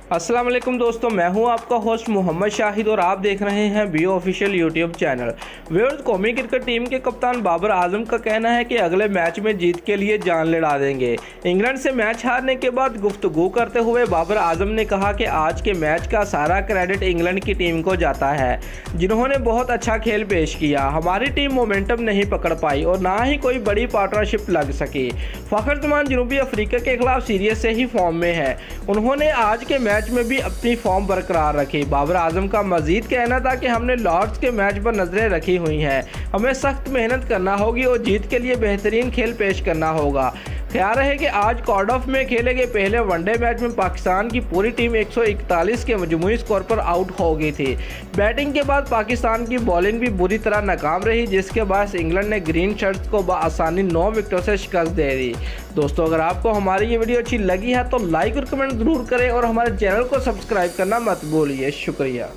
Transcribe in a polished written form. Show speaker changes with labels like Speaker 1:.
Speaker 1: अस्सलाम वालेकुम दोस्तों, मैं हूं आपका होस्ट मोहम्मद शाहिद और आप देख रहे हैं BO official YouTube channel. Viewers, कौमी क्रिकेट टीम के कप्तान बाबर आजम का कहना है कि अगले मैच में जीत के लिए जान लड़ा देंगे। इंग्लैंड से मैच हारने के बाद गुफ्तगू करते हुए बाबर आजम ने कहा कि आज के मैच का सारा क्रेडिट इंग्लैंड की टीम को जाता है, जिन्होंने बहुत अच्छा खेल पेश किया। हमारी टीम मोमेंटम नहीं पकड़ पाई और ना ही कोई बड़ी पार्टनरशिप लग सकी। फ़खर जमान जनूबी अफ्रीका के खिलाफ सीरीज से ही फॉर्म में है, उन्होंने आज के मैच में भी अपनी फॉर्म बरकरार रखी। बाबर आजम का मजीद कहना था कि हमने लॉर्ड्स के मैच पर नजरें रखी हुई हैं, हमें सख्त मेहनत करना होगी और जीत के लिए बेहतरीन खेल पेश करना होगा। ख्याल है कि आज कार्डिफ में खेले गए पहले वनडे मैच में पाकिस्तान की पूरी टीम 141 के मजमूई स्कोर पर आउट हो गई थी। बैटिंग के बाद पाकिस्तान की बॉलिंग भी बुरी तरह नाकाम रही, जिसके बाद इंग्लैंड ने ग्रीन शर्ट्स को बआसानी 9 विकेटों से शिकस्त दे दी। दोस्तों, अगर आपको हमारी ये वीडियो अच्छी लगी है तो लाइक और कमेंट जरूर करें और हमारे चैनल को सब्सक्राइब करना मत भूलिए। शुक्रिया।